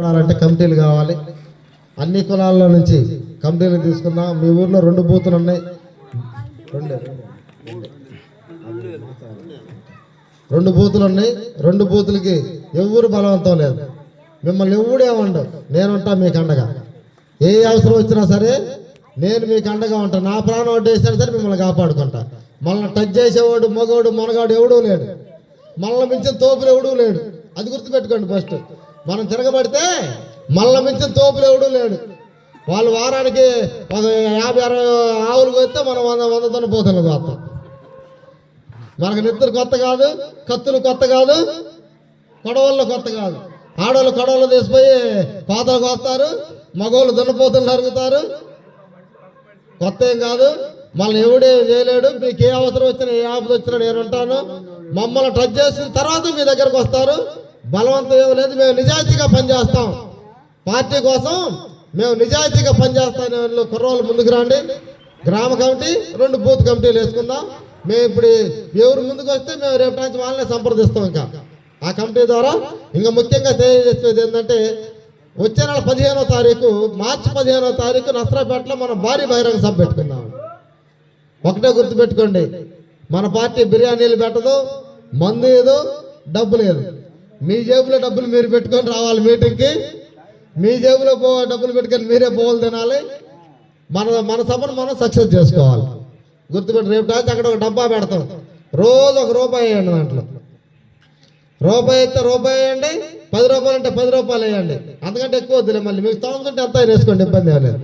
బాగుపడాలంటే కమిటీలు కావాలి. అన్ని కులాల్లో నుంచి కమిటీలు తీసుకుందాం. మీ ఊర్లో 2 బూతులు ఉన్నాయి, 2 బూతులు ఉన్నాయి. 2 బూతులకి ఎవరు బలవంతం లేదు. మిమ్మల్ని ఎవడేమండవు, నేనుంటా మీకు అండగా. ఏ అవసరం వచ్చినా సరే నేను మీకు అండగా ఉంటాను. నా ప్రాణం వడ్డేసినా సరే మిమ్మల్ని కాపాడుకుంటా. మళ్ళీ టచ్ చేసేవాడు మగవాడు మనగాడు ఎవడూ లేడు. మళ్ళీ మించిన తోపులు ఎవడూ లేడు. అది గుర్తుపెట్టుకోండి. ఫస్ట్ మనం తిరగబడితే మళ్ళీ మించిన తోపులు ఎవడూ లేడు. వాళ్ళు వారానికి ఒక 50-60 ఆవులు కొస్తే మనం 100 దున్నపోతులు కోస్తాం. మనకు నెత్తులు కొత్త కాదు, కత్తులు కొత్త కాదు, కొడవళ్ళు కొత్త కాదు. ఆడవాళ్ళు కొడవలు తీసిపోయి కోతలు కోస్తారు, మగవాళ్ళు దున్నపోతులు నరుగుతారు. కొత్త ఏం కాదు. మళ్ళీ ఎవడేం చేయలేడు. మీకు ఏ అవసరం వచ్చినా ఏ ఆపద వచ్చినా నేను ఉంటాను. మమ్మల్ని టచ్ చేసిన తర్వాత మీ దగ్గరకు వస్తారు. బలవంతం ఏమి లేదు. మేము నిజాయితీగా పనిచేస్తాం. పార్టీ కోసం మేము నిజాయితీగా పనిచేస్తానే కుర్రోళ్ళు ముందుకు రండి. గ్రామ కమిటీ 2 బూత్ కమిటీలు వేసుకుందాం. మేము ఇప్పుడు ఎవరు ముందుకు వస్తే మేము రేపు నుంచి వాళ్ళనే సంప్రదిస్తాం. ఇంకా ఆ కమిటీ ద్వారా ఇంకా ముఖ్యంగా తెలియజేసేది ఏంటంటే వచ్చే నెల 15వ తారీఖు, మార్చి 15వ తారీఖు నసరాపేటలో మనం భారీ బహిరంగ సభ పెట్టుకుందాం. ఒకటే గుర్తుపెట్టుకోండి, మన పార్టీ బిర్యానీలు పెట్టదు, మందు ఏదో, డబ్బు లేదు. మీ జేబులో డబ్బులు మీరు పెట్టుకొని రావాలి మీటింగ్కి. మీ జేబులో డబ్బులు పెట్టుకొని మీరే పోవాలి తినాలి. మన సభను మనం సక్సెస్ చేసుకోవాలి. గుర్తుపెట్టి రేపు నుంచి అక్కడ ఒక డబ్బా పెడతాం. రోజు ₹1 వేయండి. దాంట్లో రూపాయి అయితే రూపాయి వేయండి, 10 రూపాయలు అంటే 10 రూపాయలు వేయండి. అంతకంటే ఎక్కువ వద్దులే. మళ్ళీ మీకు తోచుకుంటే ఎంత వేసుకోండి, ఇబ్బంది ఏం లేదు.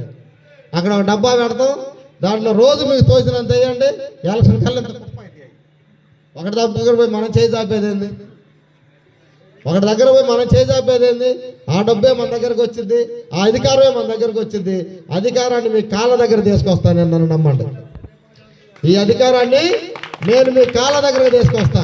అక్కడ ఒక డబ్బా పెడతాం. దాంట్లో రోజు మీకు తోచినంత వేయండి. ఎలక్షన్ కల్లా ఒకటి దగ్గర పోయి మనం చేయి చాపేదేంది? ఒకటి దగ్గర పోయి మనం చేయి చాపేదేంది? ఆ డబ్బే మన దగ్గరకు వచ్చింది, ఆ అధికారమే మన దగ్గరకు వచ్చింది. అధికారాన్ని మీ కాళ్ళ దగ్గర తీసుకొస్తాను. నన్ను నమ్మండి. ఈ అధికారాన్ని నేను మీ కాళ్ళ దగ్గర తీసుకొస్తా.